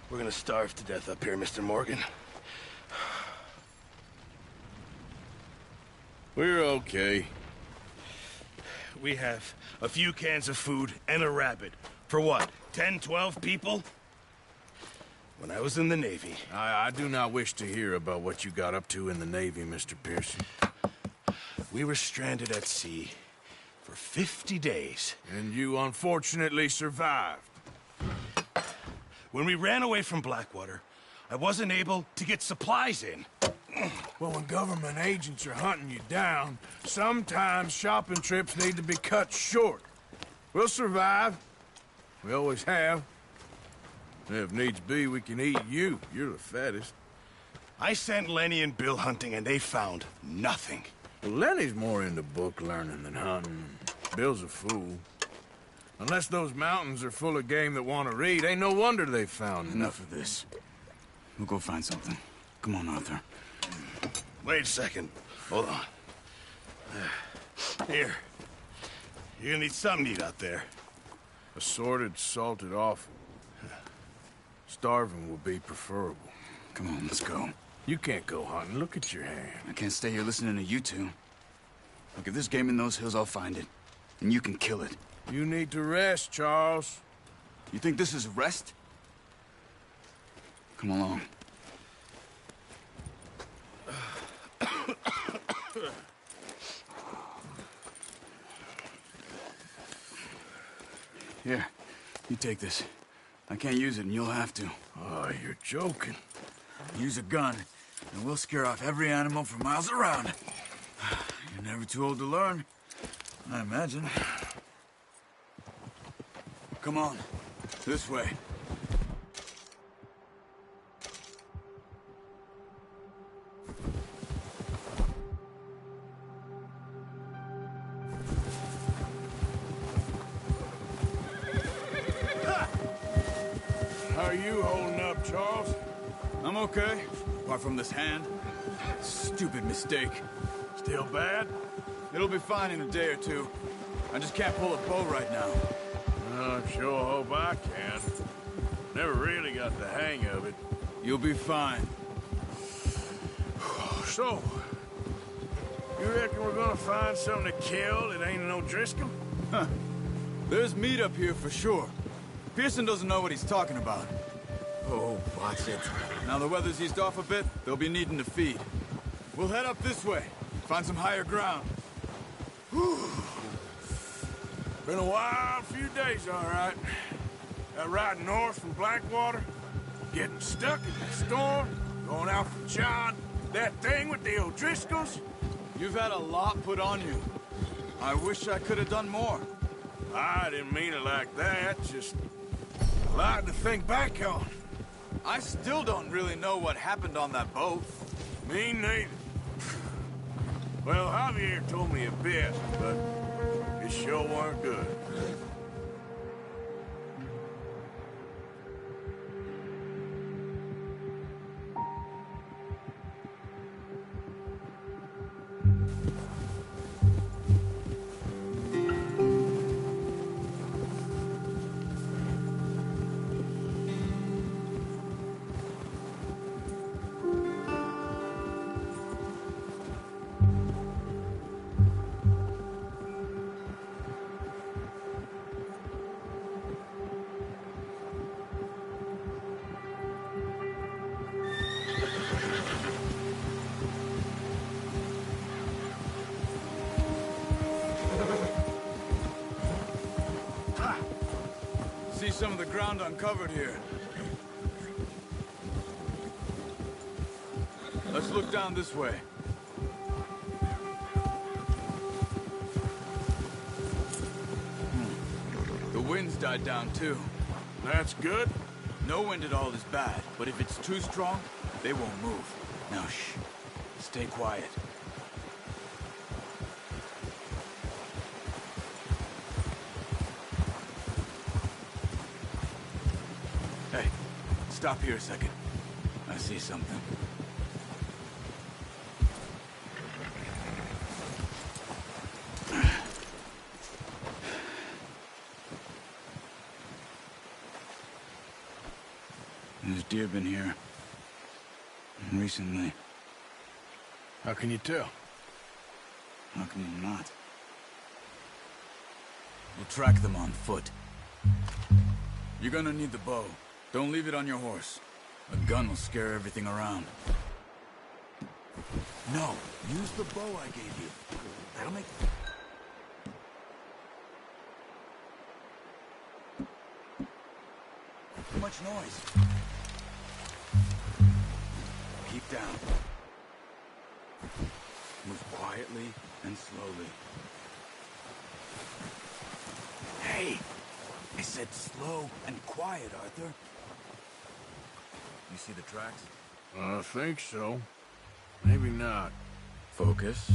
We're gonna starve to death up here, Mr. Morgan. We're okay. We have a few cans of food and a rabbit. For what, 10, 12 people? When I was in the Navy... I do not wish to hear about what you got up to in the Navy, Mr. Pearson. We were stranded at sea for 50 days. And you unfortunately survived. When we ran away from Blackwater, I wasn't able to get supplies in. Well, when government agents are hunting you down, sometimes shopping trips need to be cut short. We'll survive. We always have. If needs be, we can eat you. You're the fattest. I sent Lenny and Bill hunting, and they found nothing. Well, Lenny's more into book learning than hunting. Bill's a fool. Unless those mountains are full of game that want to read, ain't no wonder they found Enough of this. We'll go find something. Come on, Arthur. Wait a second. Hold on. Here. You're gonna need something to eat out there. Assorted, salted offal. Starving would be preferable. Come on, let's go. You can't go hunting. Look at your hand. I can't stay here listening to you two. Look, if there's game in those hills, I'll find it. And you can kill it. You need to rest, Charles. You think this is rest? Come along. Here, you take this. I can't use it, and you'll have to. Oh, you're joking. Use a gun, and we'll scare off every animal for miles around. You're never too old to learn, I imagine. Come on, this way. How are you holding up, Charles? I'm okay, apart from this hand. Stupid mistake. Still bad? It'll be fine in a day or two. I just can't pull a bow right now. I sure hope I can. Never really got the hang of it. You'll be fine. So, you reckon we're gonna find something to kill that ain't no Driscoll? Huh. There's meat up here for sure. Pearson doesn't know what he's talking about. Oh, watch it. Now the weather's eased off a bit, they'll be needing to feed. We'll head up this way, find some higher ground. Been a wild few days, all right. That ride north from Blackwater, getting stuck in the storm, going out from John, that thing with the O'Driscolls. You've had a lot put on you. I wish I could have done more. I didn't mean it like that, just a lot to think back on. I still don't really know what happened on that boat. Me neither. Well, Javier told me a bit, but it sure weren't good. See some of the ground uncovered here. Let's look down this way. The wind's died down too. That's good. No wind at all is bad, but if it's too strong, they won't move. Now shh. Stay quiet. Hey, stop here a second. I see something. There's deer been here. Recently. How can you tell? How can you not? We'll track them on foot. You're gonna need the bow. Don't leave it on your horse. A gun will scare everything around. No, use the bow I gave you. That'll make... Too much noise. Keep down. Move quietly and slowly. Hey! I said slow and quiet, Arthur. You see the tracks? I think so. Maybe not. Focus.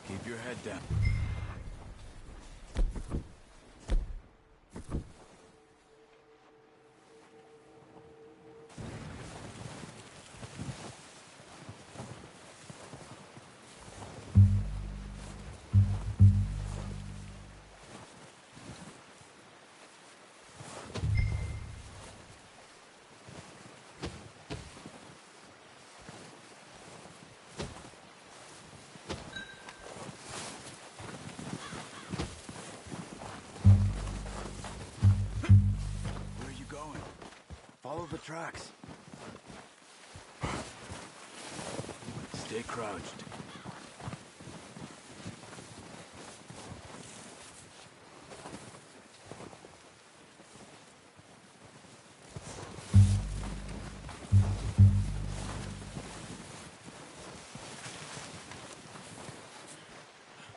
Keep your head down. Follow the tracks. Stay crouched.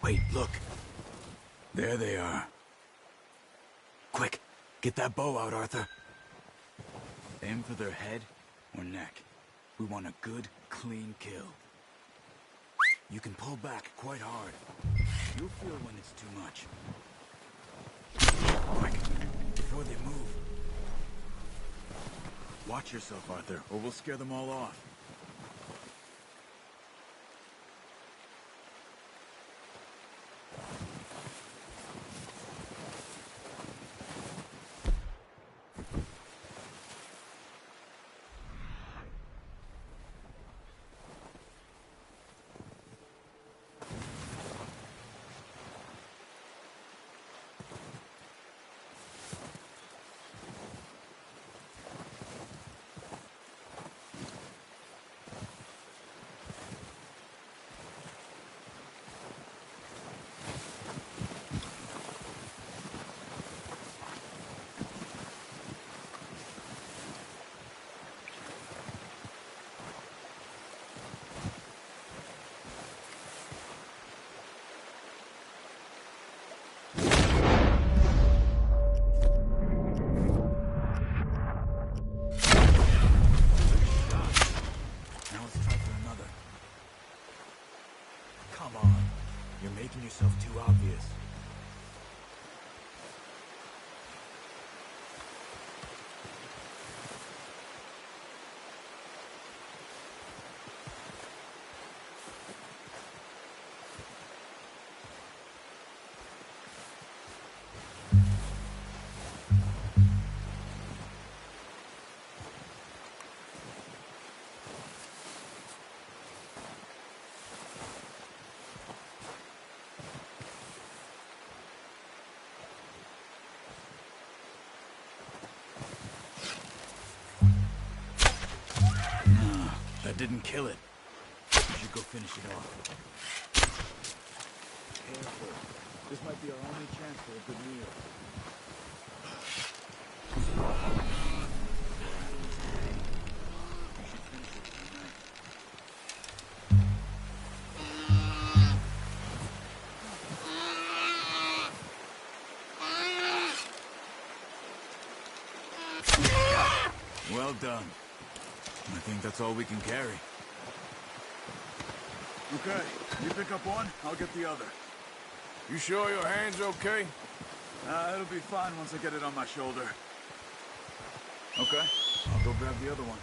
Wait, look. There they are. Quick, get that bow out, Arthur. Aim for their head or neck. We want a good, clean kill. You can pull back quite hard. You'll feel when it's too much. Quick, before they move. Watch yourself, Arthur, or we'll scare them all off. Making yourself too obvious. That didn't kill it. You should go finish it off. Careful. This might be our only chance for a good meal. You should finish it tonight. Well done. I think that's all we can carry. Okay, you pick up one, I'll get the other. You sure your hand's okay? It'll be fine once I get it on my shoulder. Okay, I'll go grab the other one.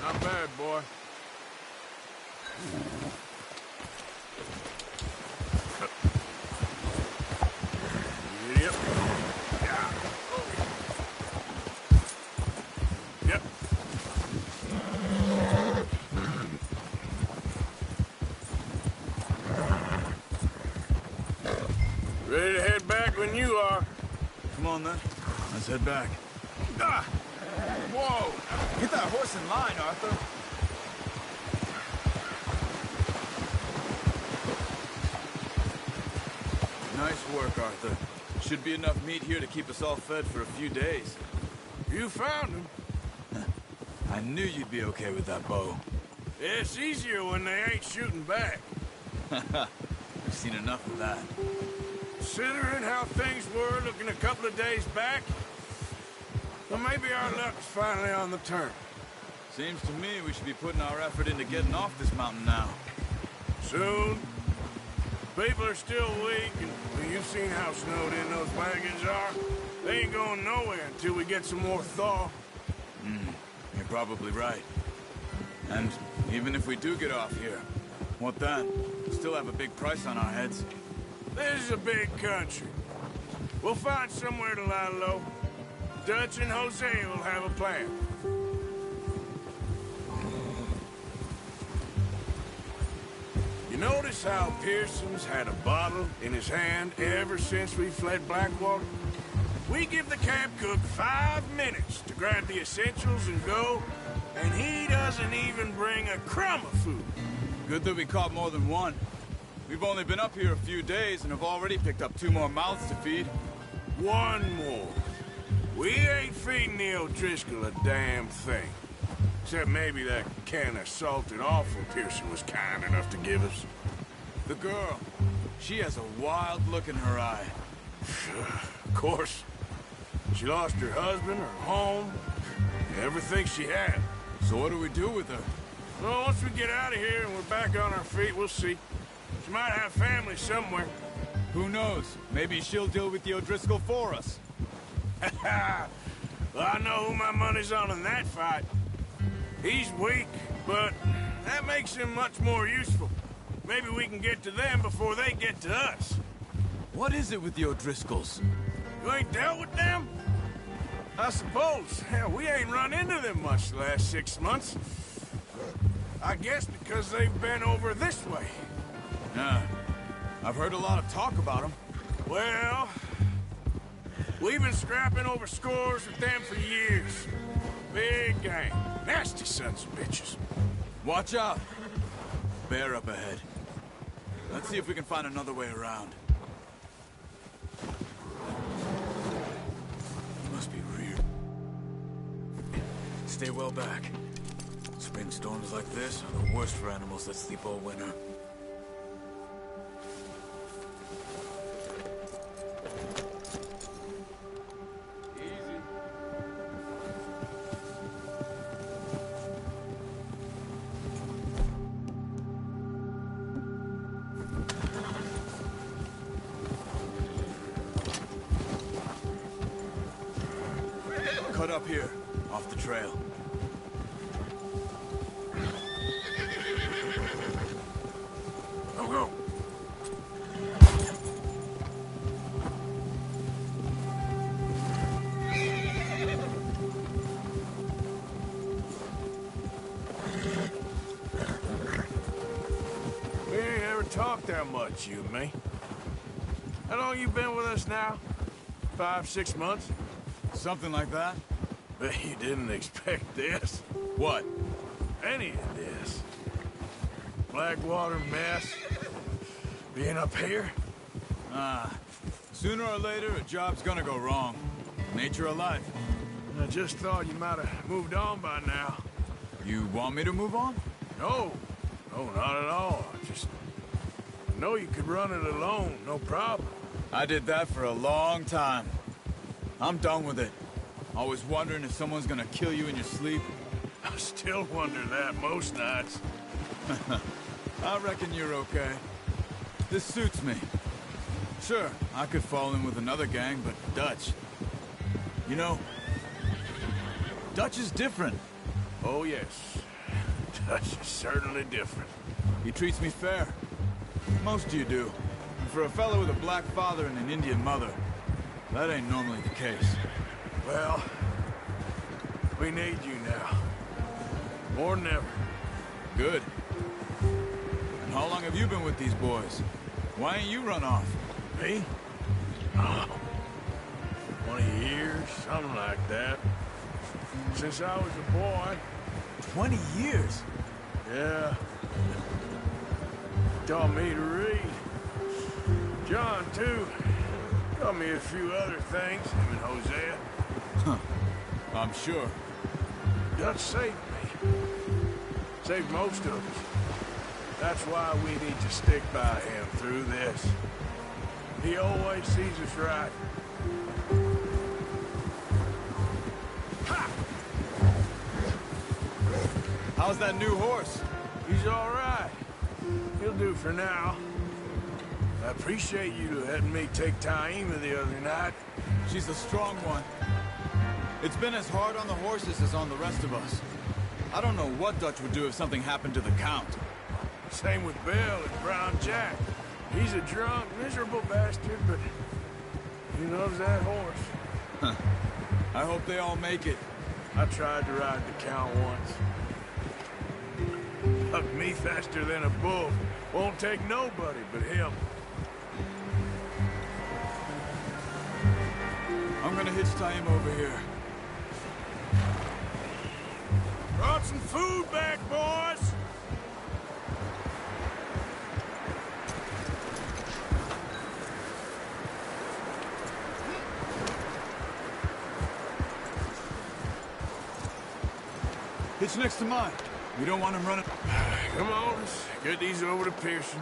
Not bad, boy. Yep. Yeah. Yep. Ready to head back when you are. Come on then, let's head back. Ah! Whoa! Get that horse in line, Arthur. Nice work, Arthur. Should be enough meat here to keep us all fed for a few days. You found him. I knew you'd be okay with that bow. It's easier when they ain't shooting back. We've seen enough of that. Considering how things were looking a couple of days back, well, maybe our luck's finally on the turn. Seems to me we should be putting our effort into getting off this mountain now. Soon. People are still weak, and well, you've seen how snowed in those wagons are. They ain't going nowhere until we get some more thaw. You're probably right. And even if we do get off here, what then? We still have a big price on our heads. This is a big country. We'll find somewhere to lie low. Dutch and Hosea will have a plan. You notice how Pearson's had a bottle in his hand ever since we fled Blackwater? We give the camp cook 5 minutes to grab the essentials and go, and he doesn't even bring a crumb of food. Good that we caught more than one. We've only been up here a few days and have already picked up 2 more mouths to feed. One more. We ain't feeding the O'Driscoll a damn thing. Except maybe that can of salted offal Pearson was kind enough to give us. The girl, she has a wild look in her eye. Of course. She lost her husband, her home, everything she had. So what do we do with her? Well, once we get out of here and we're back on our feet, we'll see. She might have family somewhere. Who knows? Maybe she'll deal with the O'Driscoll for us. Well, I know who my money's on in that fight. He's weak, but that makes him much more useful. Maybe we can get to them before they get to us. What is it with the O'Driscolls? You ain't dealt with them? I suppose. Hell, we ain't run into them much the last 6 months. I guess because they've been over this way. Yeah. I've heard a lot of talk about them. Well, we've been scrapping over scores with them for years. Big gang. Nasty sons of bitches. Watch out! Bear up ahead. Let's see if we can find another way around. Must be rear. Stay well back. Spring storms like this are the worst for animals that sleep all winter. Cut up here, off the trail. Go, go. We ain't ever talked that much, you and me. How long you been with us now? 5, 6 months? Something like that? Bet you didn't expect this. What? Any of this. Blackwater mess. Being up here? Sooner or later, a job's gonna go wrong. Nature of life. I just thought you might have moved on by now. You want me to move on? No. No, not at all. I know you could run it alone, no problem. I did that for a long time. I'm done with it. Always wondering if someone's gonna kill you in your sleep. I still wonder that most nights. I reckon you're okay. This suits me. Sure, I could fall in with another gang, but Dutch... You know, Dutch is different. Oh, yes. Dutch is certainly different. He treats me fair. Most of you do. And for a fellow with a black father and an Indian mother, that ain't normally the case. Well, we need you now. More than ever. Good. And how long have you been with these boys? Why ain't you run off? Me? Oh, 20 years, something like that. Since I was a boy. 20 years? Yeah. Taught me to read. John, too. Taught me a few other things, him and Hosea. I'm sure. Dutch saved me. Saved most of us. That's why we need to stick by him through this. He always sees us right. Ha! How's that new horse? He's all right. He'll do for now. I appreciate you letting me take Taima the other night. She's a strong one. It's been as hard on the horses as on the rest of us. I don't know what Dutch would do if something happened to the Count. Same with Bill and Brown Jack. He's a drunk, miserable bastard, but he loves that horse. I hope they all make it. I tried to ride the Count once. Hugged me faster than a bull. Won't take nobody but him. I'm gonna hitch Taima over here. Brought some food back, boys! Hitch next to mine. We don't want him running... Come on, let's get these over to Pearson.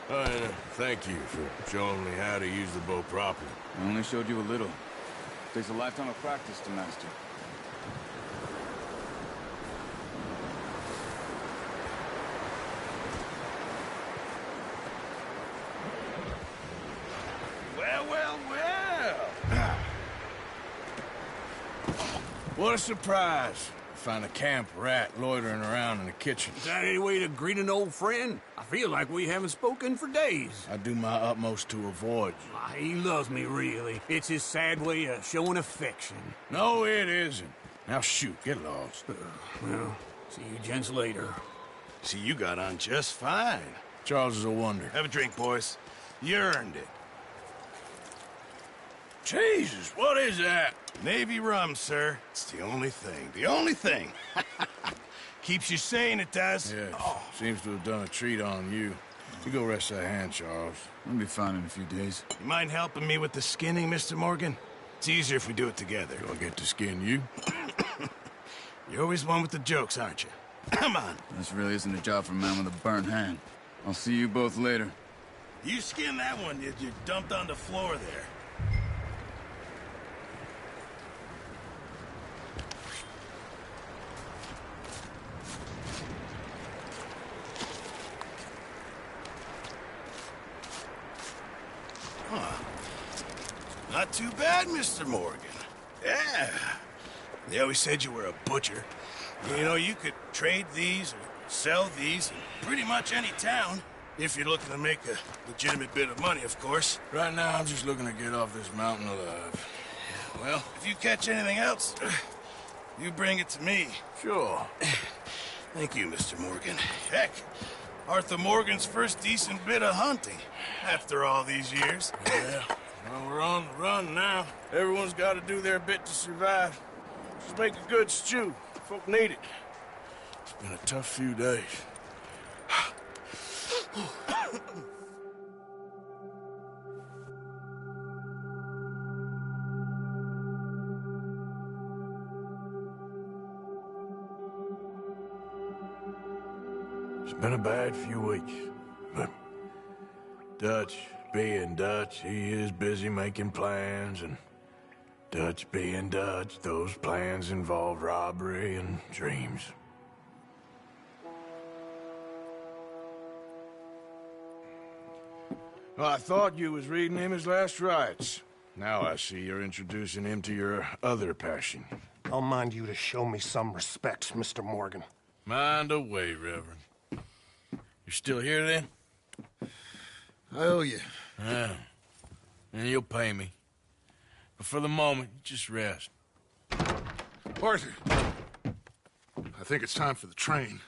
And thank you for showing me how to use the bow properly. I only showed you a little. Takes a lifetime of practice to master. Well, well, well. What a surprise. Find a camp rat loitering around in the kitchen. Is that any way to greet an old friend? I feel like we haven't spoken for days. I do my utmost to avoid you. He loves me, really. It's his sad way of showing affection. No, it isn't. Now shoot, get lost. Well, see you gents later. See, you got on just fine. Charles is a wonder. Have a drink, boys. You earned it. Jesus, what is that? Navy rum, sir. It's the only thing. The only thing. Keeps you sane, it does. Yeah, seems to have done a treat on you. You go rest that hand, Charles. I'll be fine in a few days. You mind helping me with the skinning, Mr. Morgan? It's easier if we do it together. Do I get to skin you? You're always one with the jokes, aren't you? Come on. This really isn't a job for a man with a burnt hand. I'll see you both later. You skin that one you dumped on the floor there. Not too bad, Mr. Morgan. Yeah. They always said you were a butcher. You know, you could trade these or sell these in pretty much any town. If you're looking to make a legitimate bit of money, of course. Right now, I'm just looking to get off this mountain alive. Well, if you catch anything else, you bring it to me. Sure. Thank you, Mr. Morgan. Heck, Arthur Morgan's first decent bit of hunting after all these years. Yeah, Well, we're on the run now. Everyone's got to do their bit to survive. Just make a good stew. Folk need it. It's been a tough few days. It's been a bad few weeks, but Dutch being Dutch, he is busy making plans, and Dutch being Dutch, those plans involve robbery and dreams. Well, I thought you was reading him his last rites. Now I see you're introducing him to your other passion. I'll mind you to show me some respect, Mr. Morgan. Mind away, Reverend. You're still here, then? I owe you. Yeah. And you'll pay me. But for the moment, just rest. Arthur, I think it's time for the train.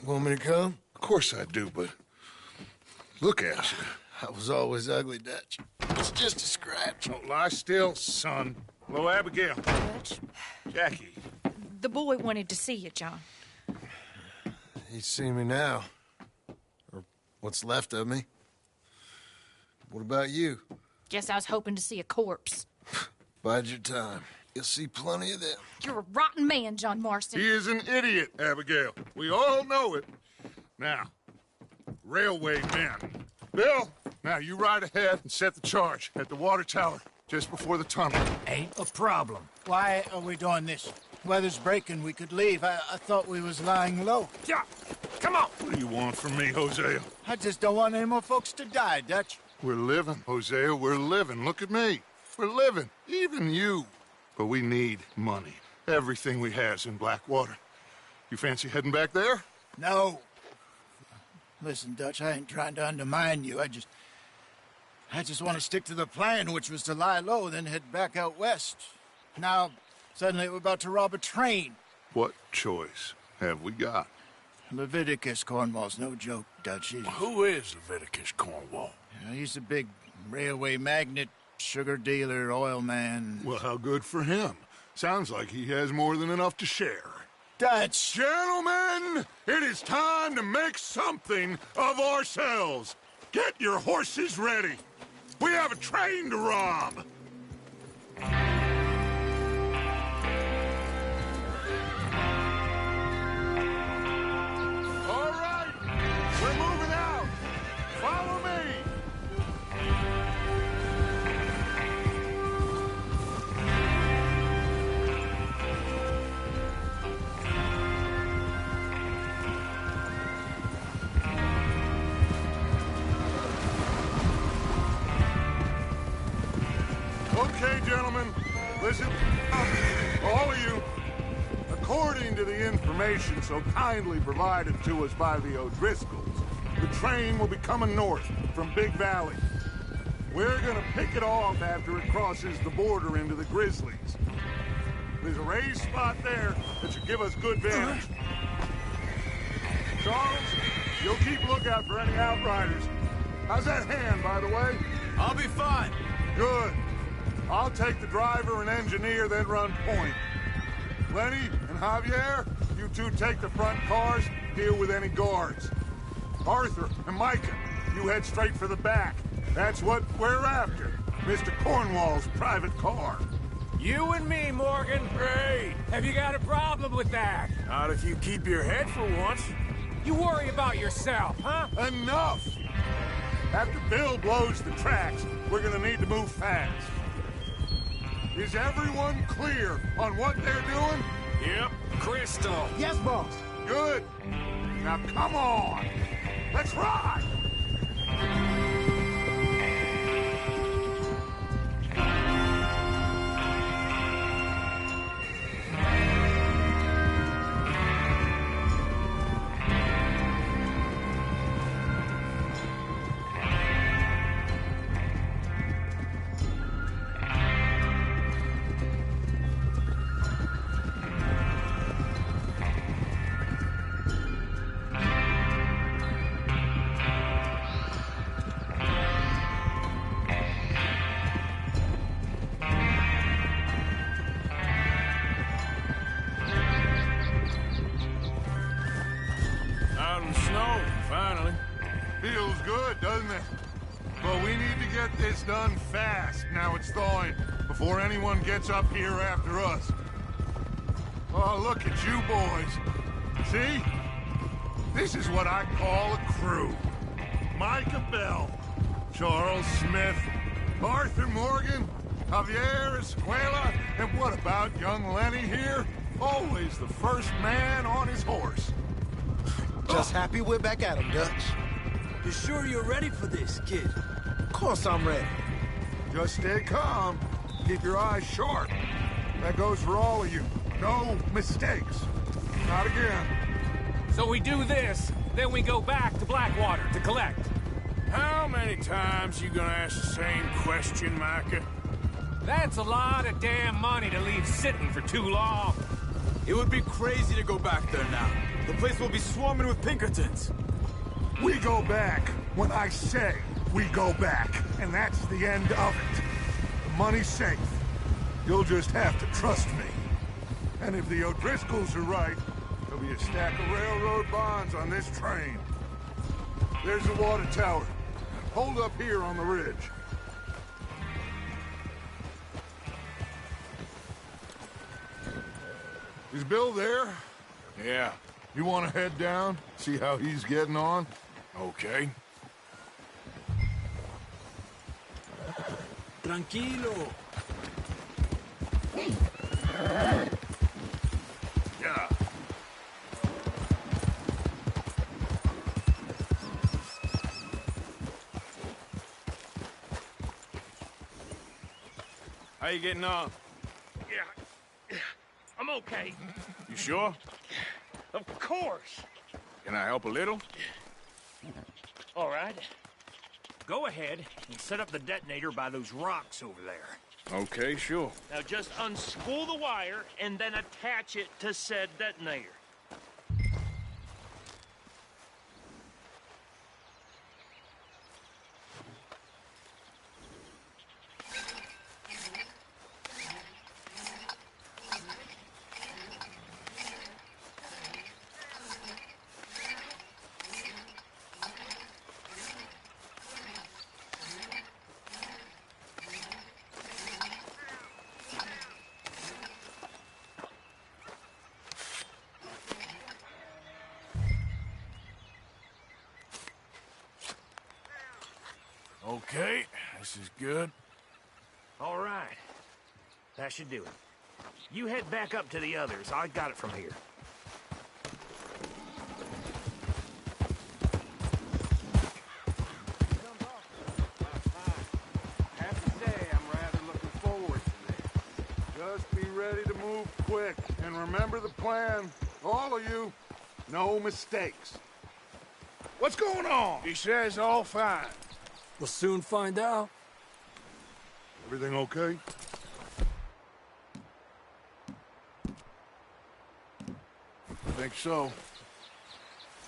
Want me to come? Of course I do, but look at you. I was always ugly, Dutch. It's just a scratch. Don't lie still, son. Hello, Abigail. Dutch, Jackie. the boy wanted to see you, John. He's seen me now. Or what's left of me. What about you? Guess I was hoping to see a corpse. Bide your time. You'll see plenty of them. You're a rotten man, John Marston. He is an idiot, Abigail. We all know it. Now, railway men. Bill, now you ride ahead and set the charge at the water tower just before the tunnel. Ain't a problem. Why are we doing this? Weather's breaking. We could leave. I thought we was lying low. Yeah, come on. What do you want from me, Hosea? I just don't want any more folks to die, Dutch. We're living, Hosea. We're living. Look at me. We're living. Even you. But we need money. Everything we has in Blackwater. You fancy heading back there? No. Listen, Dutch, I ain't trying to undermine you. I just want to stick to the plan, which was to lie low, then head back out west. Now, suddenly we're about to rob a train. What choice have we got? Leviticus Cornwall's no joke, Dutch. Who is Leviticus Cornwall? He's a big railway magnate, sugar dealer, oil man. Well, how good for him. Sounds like he has more than enough to share. Dutch! Gentlemen, it is time to make something of ourselves. Get your horses ready. We have a train to rob. All right, we're moving out. Follow me. Okay, gentlemen, listen up, all of you. According to the information so kindly provided to us by the O'Driscolls, the train will be coming north from Big Valley. We're gonna pick it off after it crosses the border into the Grizzlies. There's a raised spot there that should give us good vantage. Charles, you'll keep lookout for any outriders. How's that hand, by the way? I'll be fine. Good. I'll take the driver and engineer, then run point. Lenny and Javier, you two take the front cars, deal with any guards. Arthur and Micah, you head straight for the back. That's what we're after. Mr. Cornwall's private car. You and me, Morgan. Hey! Have you got a problem with that? Not if you keep your head for once. You worry about yourself, huh? Enough! After Bill blows the tracks, we're gonna need to move fast. Is everyone clear on what they're doing? Yep. Crystal. Yes, boss. Good. Now come on. Let's ride! good, doesn't it? But we need to get this done fast. Now it's thawing, before anyone gets up here after us. Oh, look at you boys. See? This is what I call a crew. Micah Bell, Charles Smith, Arthur Morgan, Javier Escuela, and what about young Lenny here? Always the first man on his horse. Just happy we're back at him, Dutch. You sure you're ready for this, kid? Of course I'm ready. Just stay calm. Keep your eyes sharp. That goes for all of you. No mistakes. Not again. So we do this, then we go back to Blackwater to collect. How many times you gonna ask the same question, Micah? That's a lot of damn money to leave sitting for too long. It would be crazy to go back there now. The place will be swarming with Pinkertons. We go back when I say we go back, and that's the end of it. The money's safe. You'll just have to trust me. And if the O'Driscolls are right, there'll be a stack of railroad bonds on this train. There's the water tower. Hold up here on the ridge. Is Bill there? Yeah, You want to head down, see how he's getting on? okay. Tranquilo. Yeah. How you getting on? Yeah, I'm okay. You sure? Of course. Can I help a little? All right. Go ahead and set up the detonator by those rocks over there. Okay, sure. Now just unspool the wire and then attach it to said detonator. Okay, this is good. All right. That should do it. You head back up to the others. I got it from here. I have to say, I'm rather looking forward to this. Just be ready to move quick, and remember the plan. All of you, no mistakes. What's going on? He says all fine. We'll soon find out. Everything okay? I think so.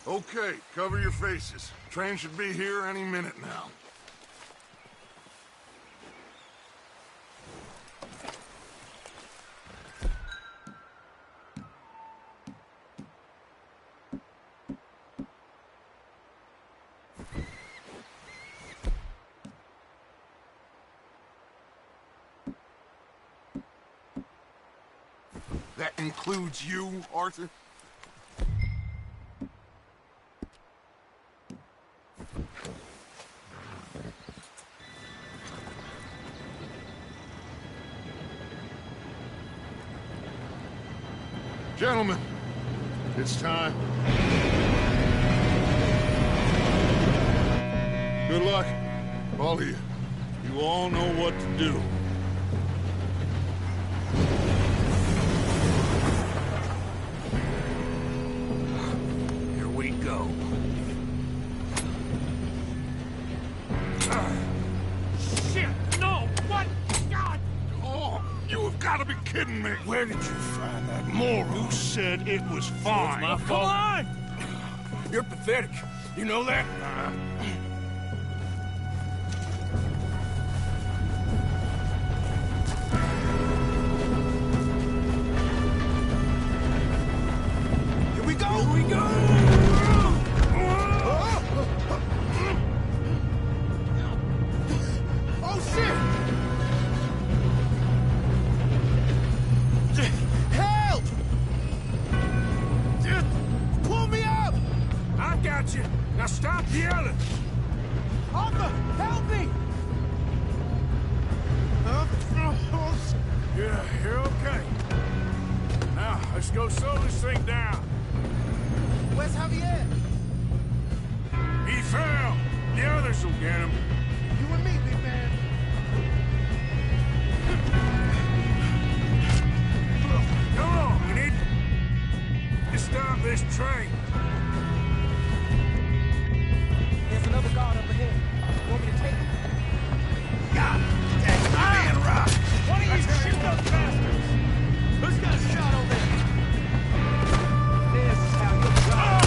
Okay, cover your faces. Train should be here any minute now. That includes you, Arthur? Gentlemen, it's time. Good luck, all of you. You all know what to do. Here we go. Shit! No! What? God! Oh, you have got to be kidding me. Where did you find that moron? Who said it was fine? My fault. Come on! You're pathetic. You know that? Here we go! Here we go! stop yelling! Arthur, help me! Yeah, you're okay. Now, let's go slow this thing down. Where's Javier? He fell. The others will get him. You and me, big man. Come on, we need to stop this train. There's another guard up ahead. You want me to take him? God, dang, I'm being robbed. Why don't you shoot those bastards? Who's got a shot over there? This is how you die.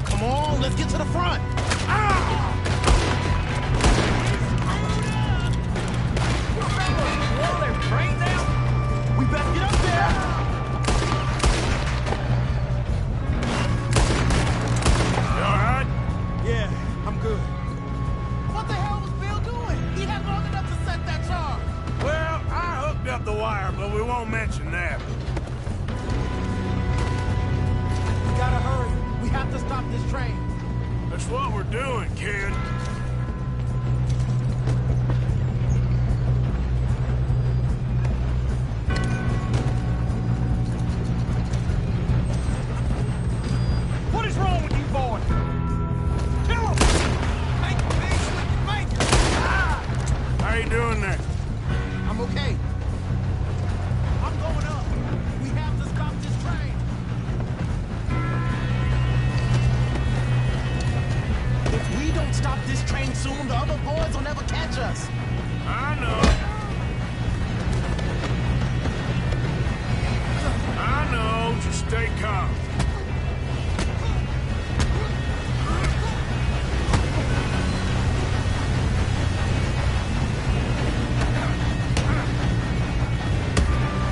Come on, let's get to the front. Blow their brains out? We better get up there! You alright? Yeah, I'm good. What the hell was Bill doing? He had long enough to set that charge. Well, I hooked up the wire, but we won't mention that. We gotta hurry. We have to stop this train. That's what we're doing, kid. What is wrong with you, boy? Kill him! Make it, big, make it! How you doing there? I'm okay. I'm going up. We have to stop this train. If we don't stop this train soon, the other boys will never catch us. I know. I know. Just stay calm.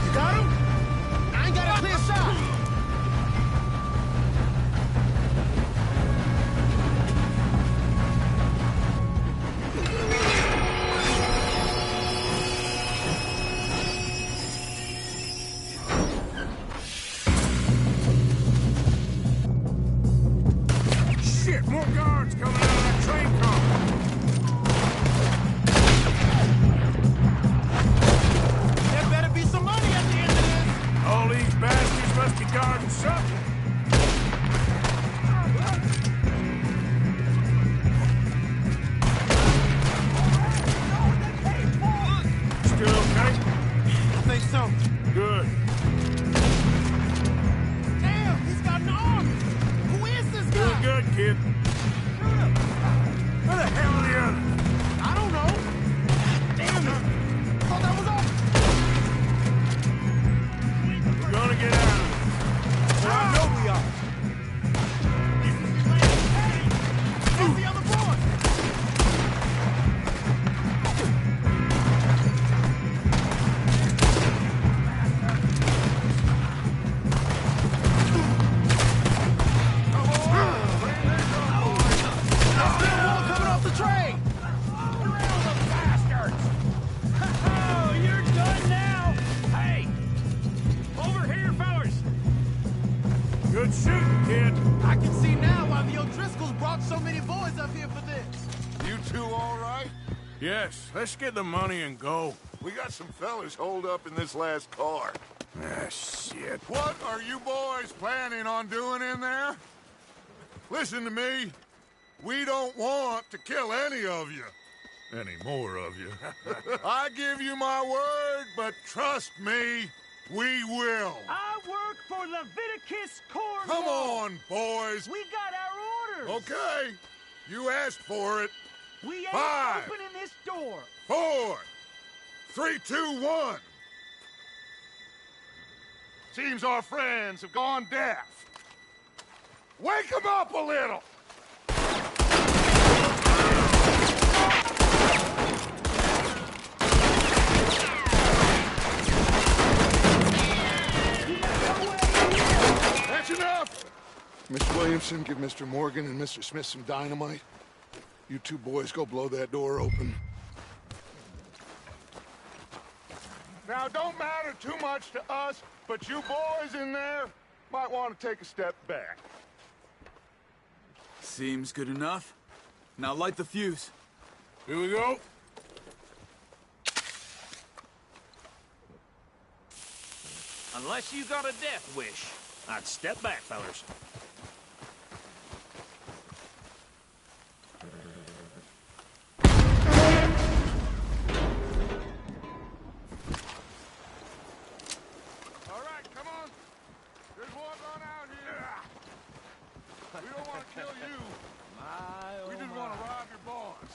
You got him? I ain't got a clear shot. Shit, more guards coming out of that train car. There better be some money at the end of this. All these bastards must be guarding something. Still okay? I think so. Good. Damn, he's got an army. Who is this Doing guy? good, kid. Where the hell are the others? I don't know. Damn it. Thought that was all. We're gonna get out of this. I know we are. Where's the other boy? Coming off the train! Oh, you're done now! Hey! Over here, fellas! Good shooting, kid. I can see now why the O'Driscolls brought so many boys up here for this. You two all right? Yes, let's get the money and go. We got some fellas holed up in this last car. Ah, shit. What are you boys planning on doing in there? Listen to me. We don't want to kill any of you. Any more of you. I give you my word, but trust me, we will. I work for Leviticus Cornwall. Come on, boys. We got our orders. Okay. You asked for it. We ain't 5, opening this door. 4, 3, 2, 1. Seems our friends have gone deaf. Wake them up a little. That's enough. Mr. Williamson, give Mr. Morgan and Mr. Smith some dynamite. You two boys go blow that door open. Now, don't matter too much to us, but you boys in there might want to take a step back. Seems good enough. Now light the fuse. Here we go. Unless you got a death wish, I'd step back, fellers. All right, come on. There's one on out here. We don't want to kill you. We just want to rob your boss.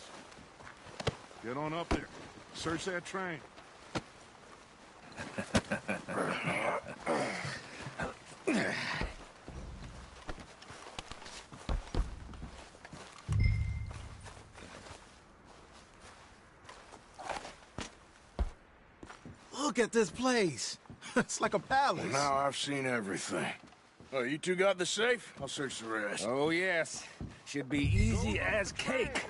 Get on up there. Search that train. Look at this place. It's like a palace. Now I've seen everything. Oh, you two got the safe? I'll search the rest. Oh, yes. Should be easy as cake.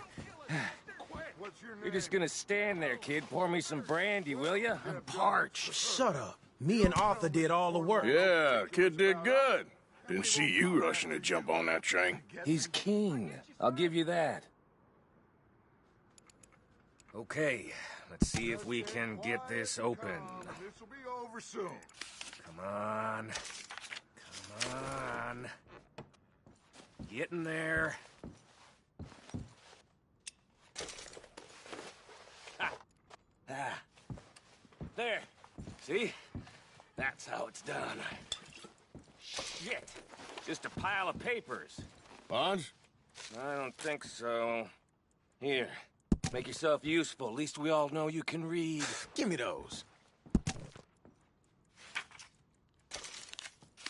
What's your name? You're just gonna stand there, kid. Pour me some brandy, will ya? I'm parched. Shut up. Me and Arthur did all the work. Yeah, kid did good. Didn't see you rushing to jump on that train. He's king. I'll give you that. Okay, let's see if we can get this open. This will be over soon. Come on. Come on. Get in there. Ah. There. See? That's how it's done. Shit. Just a pile of papers. Bonds? I don't think so. Here. Make yourself useful. At least we all know you can read. Give me those.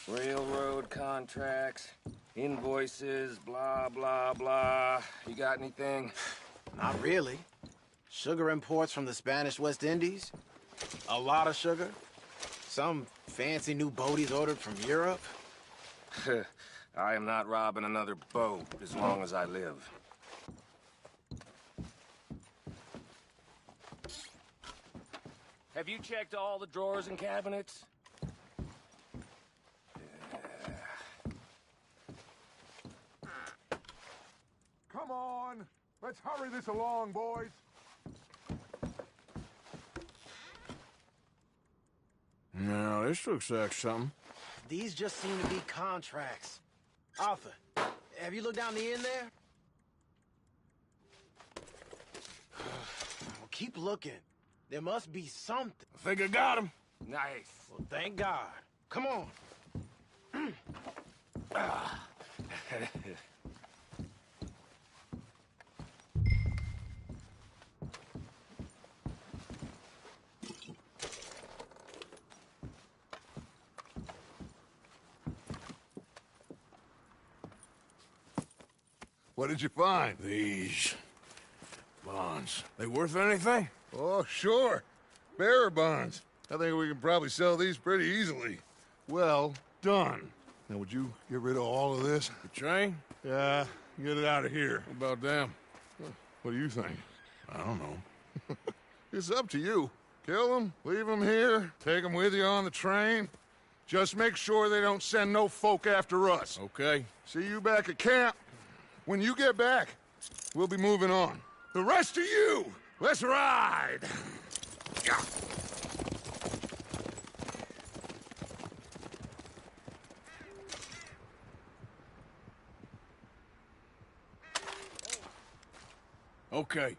Railroad contracts, invoices, blah, blah, blah. You got anything? Not really. Sugar imports from the Spanish West Indies. A lot of sugar. Some fancy new boat he's ordered from Europe. I am not robbing another boat as long as I live. Have you checked all the drawers and cabinets? Come on. Let's hurry this along, boys. No, this looks like something. These just seem to be contracts. Arthur, have you looked down the end there? Well, keep looking. There must be something. I think I got him. Nice. Well, thank God. Come on. What did you find? These bonds. They worth anything? Oh, sure. Bearer bonds. I think we can probably sell these pretty easily. Well done. Now, would you get rid of all of this? The train? Yeah, get it out of here. What about them? What do you think? I don't know. It's up to you. Kill them, leave them here, take them with you on the train. Just make sure they don't send no folk after us. Okay. See you back at camp. When you get back, we'll be moving on. The rest of you, let's ride! Okay.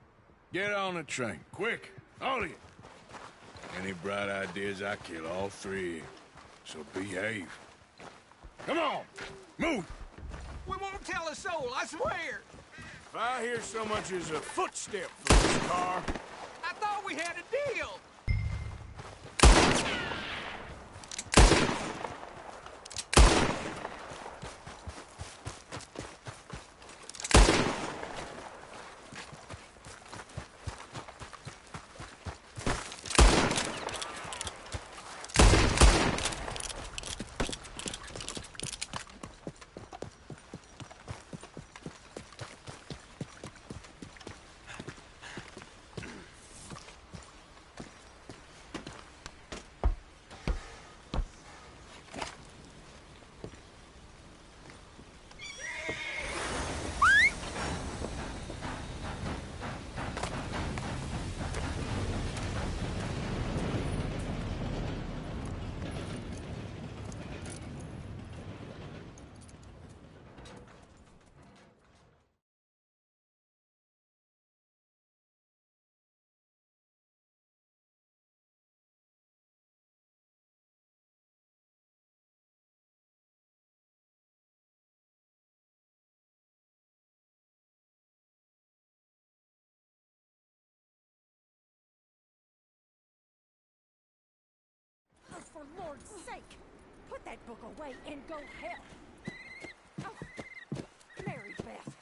Get on the train. Quick. All of you. Any bright ideas, I kill all three of you. So behave. Come on. Move. We won't tell a soul, I swear. If I hear so much as a footstep from this car... I thought we had a deal. Lord's sake! Put that book away and go help! Oh, Mary Beth.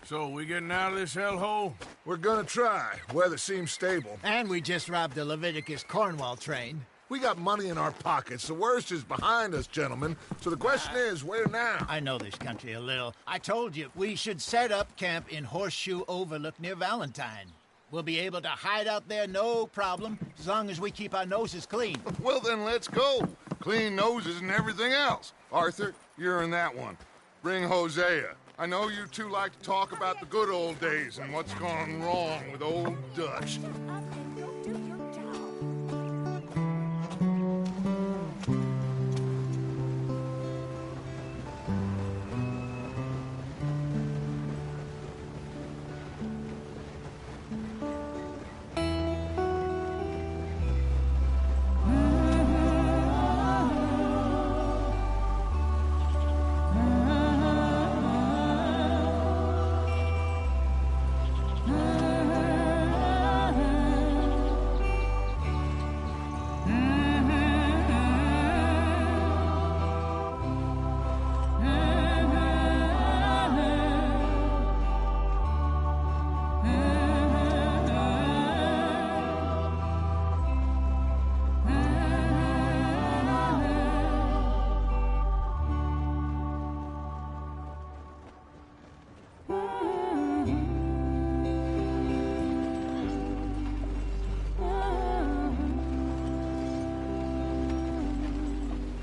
So, we getting out of this hellhole? We're gonna try. Weather seems stable. And we just robbed the Leviticus Cornwall train. We got money in our pockets. The worst is behind us, gentlemen. So the question is, where now? I know this country a little. I told you, we should set up camp in Horseshoe Overlook near Valentine. We'll be able to hide out there, no problem, as long as we keep our noses clean. Well, then let's go. Clean noses and everything else. Arthur, you're in that one. Bring Hosea. I know you two like to talk about the good old days and what's gone wrong with old Dutch.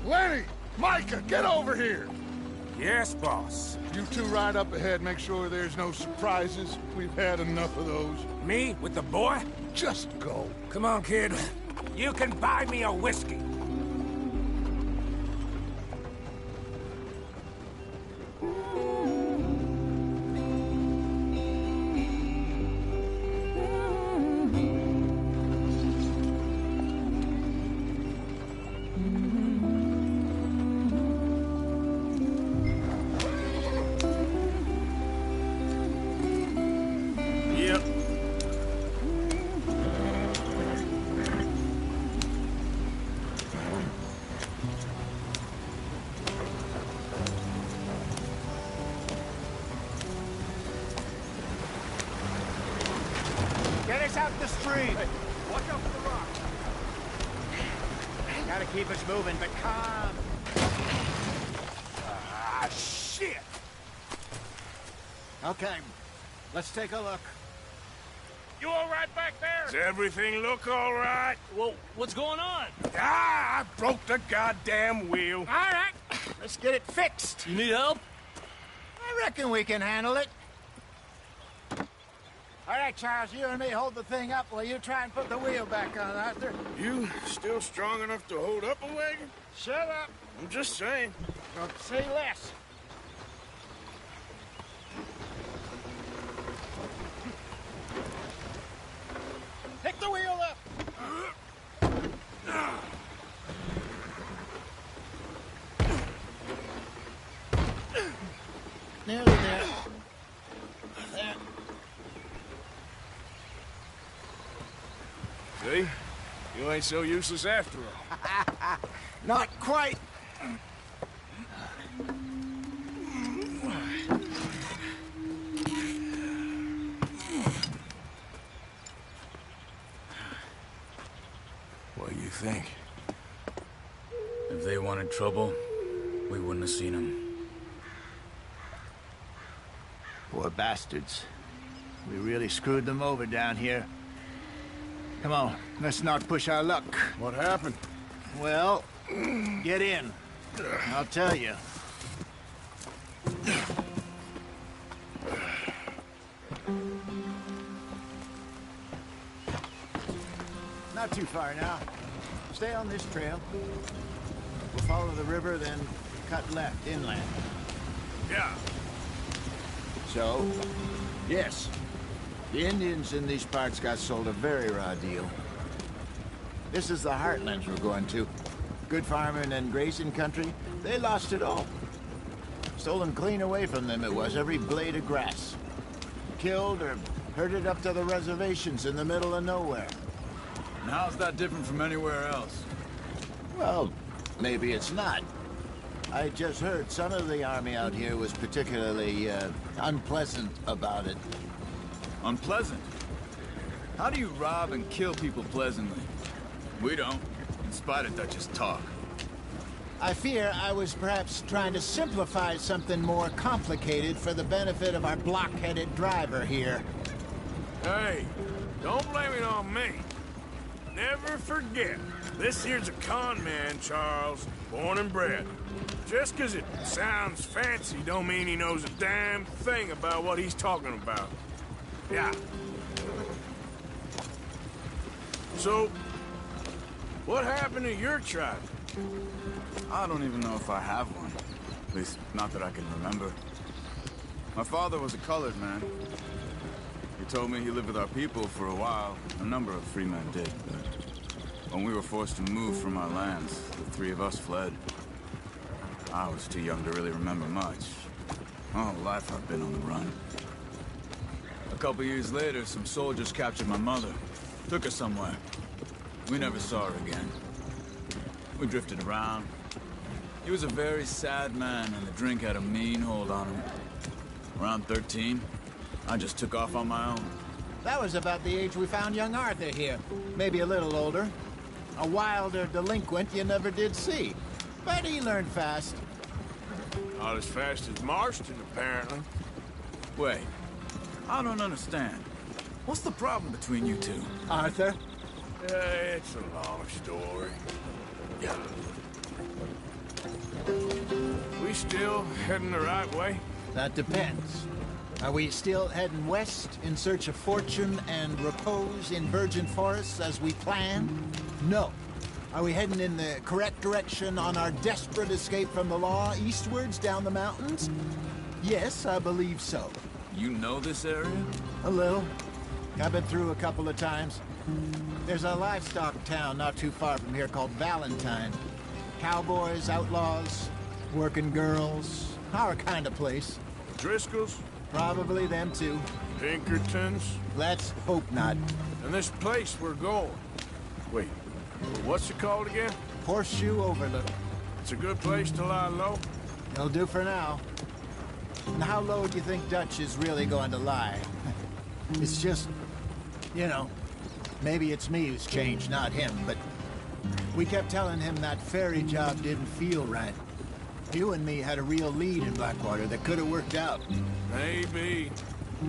Lenny! Micah, get over here! Yes, boss. You two ride up ahead, make sure there's no surprises. We've had enough of those. Me with the boy? Just go. Come on, kid. You can buy me a whiskey. Get us out the stream. Hey, watch out for the rock. Gotta keep us moving, but calm. Ah, shit! Okay, let's take a look. You all right back there? Does everything look all right? Well, what's going on? Ah, I broke the goddamn wheel. All right, let's get it fixed. You need help? I reckon we can handle it. All right, Charles, you and me hold the thing up while you try and put the wheel back on, Arthur. You still strong enough to hold up a wagon? Shut up. I'm just saying. Don't say less. Pick the wheel up. Nearly there. There. See? You ain't so useless after all. Not quite. What do you think? If they wanted trouble, we wouldn't have seen them. Poor bastards. We really screwed them over down here. Come on, let's not push our luck. What happened? Well, get in. I'll tell you. Not too far now. Stay on this trail. We'll follow the river, then cut left inland. Yeah. So, yes, the Indians in these parts got sold a very raw deal. This is the heartlands we're going to. Good farming and grazing country, they lost it all. Stolen clean away from them it was, every blade of grass. Killed or herded up to the reservations in the middle of nowhere. And how's that different from anywhere else? Well, maybe it's not. I just heard some of the army out here was particularly unpleasant about it. Unpleasant? How do you rob and kill people pleasantly? We don't, in spite of Dutch's talk. I fear I was perhaps trying to simplify something more complicated for the benefit of our block-headed driver here. Hey, don't blame it on me. Never forget, this here's a con man, Charles, born and bred. Just 'cause it sounds fancy don't mean he knows a damn thing about what he's talking about. Yeah. So, what happened to your tribe? I don't even know if I have one. At least, not that I can remember. My father was a colored man. He told me he lived with our people for a while. A number of free men did, but when we were forced to move from our lands, the three of us fled. I was too young to really remember much. My whole life I've been on the run. A couple years later, some soldiers captured my mother. Took her somewhere. We never saw her again. We drifted around. He was a very sad man, and the drink had a mean hold on him. Around 13, I just took off on my own. That was about the age we found young Arthur here. Maybe a little older. A wilder delinquent you never did see. But he learned fast. Not as fast as Marston, apparently. Wait, I don't understand. What's the problem between you two? Arthur? It's a long story. Yeah. We still heading the right way? That depends. Are we still heading west in search of fortune and repose in virgin forests as we planned? No. Are we heading in the correct direction on our desperate escape from the law eastwards down the mountains? Yes, I believe so. You know this area? A little. I've been through a couple of times. There's a livestock town not too far from here called Valentine. Cowboys, outlaws, working girls, our kind of place. Driscolls? Probably them too. Pinkertons? Let's hope not. And this place we're going. Wait, what's it called again? Horseshoe Overlook. It's a good place to lie low? It'll do for now. And how low do you think Dutch is really going to lie? It's just, you know, maybe it's me who's changed, not him, but we kept telling him that ferry job didn't feel right. You and me had a real lead in Blackwater that could have worked out. Maybe.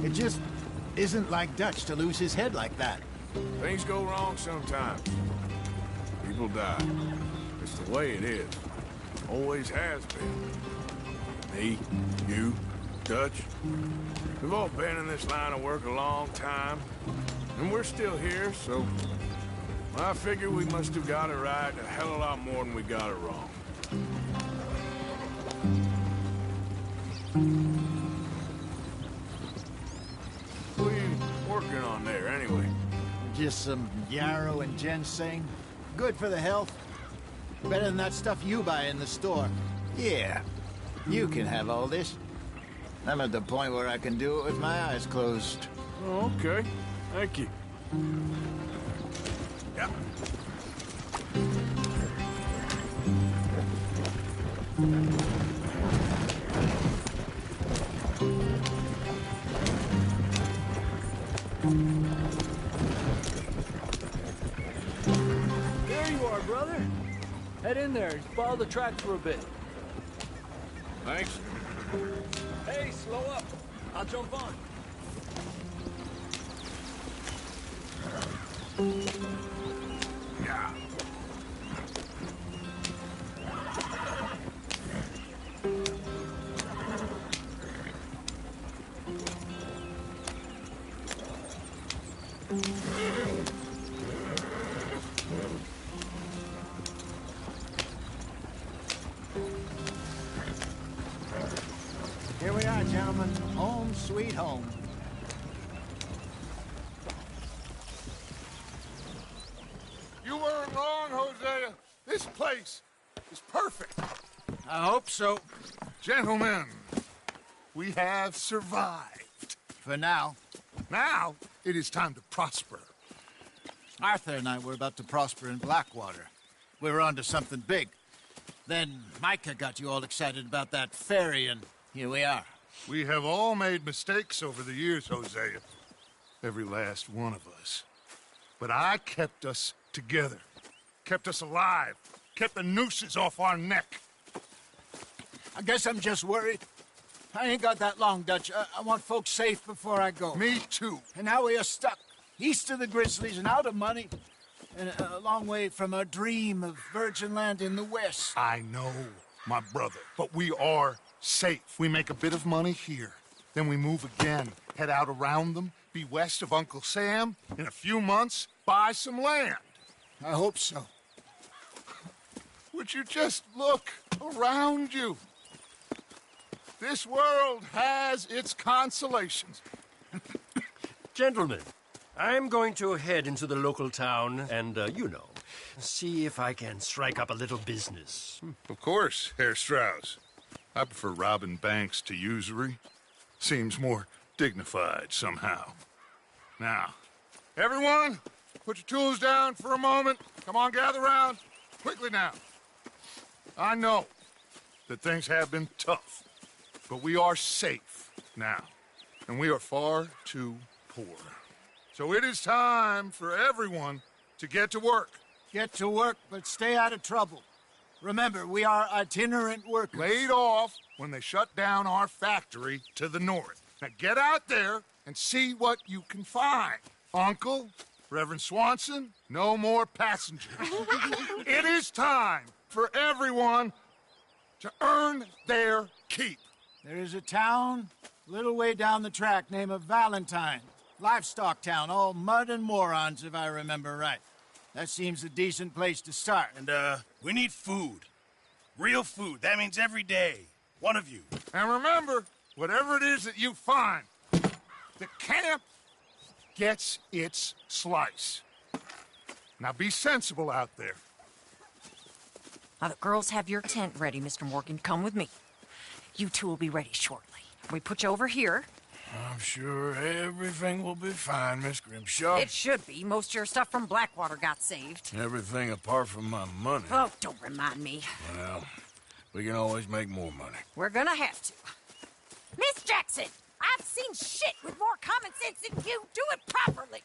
It just isn't like Dutch to lose his head like that. Things go wrong sometimes. People die. It's the way it is. Always has been. Me, you, Dutch. We've all been in this line of work a long time. And we're still here, so I figure we must have got it right a hell of a lot more than we got it wrong. What are you working on there, anyway? Just some yarrow and ginseng. Good for the health. Better than that stuff you buy in the store. Yeah, you can have all this. I'm at the point where I can do it with my eyes closed. Oh, okay. Thank you. Yeah. There you are, brother. Head in there and follow the tracks for a bit. Thanks. Hey, slow up. I'll jump on. Yeah. Here we are, gentlemen. Home sweet home. You weren't wrong, Hosea. This place is perfect. I hope so. Gentlemen, we have survived. For now. Now, it is time to prosper. Arthur and I were about to prosper in Blackwater. We were onto something big. Then Micah got you all excited about that ferry, and here we are. We have all made mistakes over the years, Hosea. Every last one of us. But I kept us together. Kept us alive. Kept the nooses off our neck. I guess I'm just worried. I ain't got that long, Dutch. I want folks safe before I go. Me too. And now we are stuck east of the Grizzlies and out of money. And a long way from our dream of virgin land in the west. I know, my brother. But we are safe. We make a bit of money here. Then we move again. Head out around them. Be west of Uncle Sam. In a few months, buy some land. I hope so. Would you just look around you? This world has its consolations. Gentlemen, I'm going to head into the local town and, see if I can strike up a little business. Of course, Herr Strauss. I prefer robbing banks to usury. Seems more dignified somehow. Now, everyone, put your tools down for a moment. Come on, gather round. Quickly now. I know that things have been tough, but we are safe now, and we are far too poor. So it is time for everyone to get to work. Get to work, but stay out of trouble. Remember, we are itinerant workers. Laid off when they shut down our factory to the north. Now get out there and see what you can find. Uncle, Reverend Swanson, no more passengers. It is time for everyone to earn their keep. There is a town a little way down the track named Valentine. Livestock town, all mud and morons, if I remember right. That seems a decent place to start. And, we need food. Real food. That means every day. One of you. And remember, whatever it is that you find, the camp gets its slice. Now be sensible out there. Now, the girls have your tent ready, Mr. Morgan. Come with me. You two will be ready shortly. We put you over here. I'm sure everything will be fine, Miss Grimshaw. It should be. Most of your stuff from Blackwater got saved. Everything apart from my money. Oh, don't remind me. Well, we can always make more money. We're gonna have to. Miss Jackson, I've seen shit with more common sense than you. Do it properly.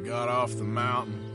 Got off the mountain,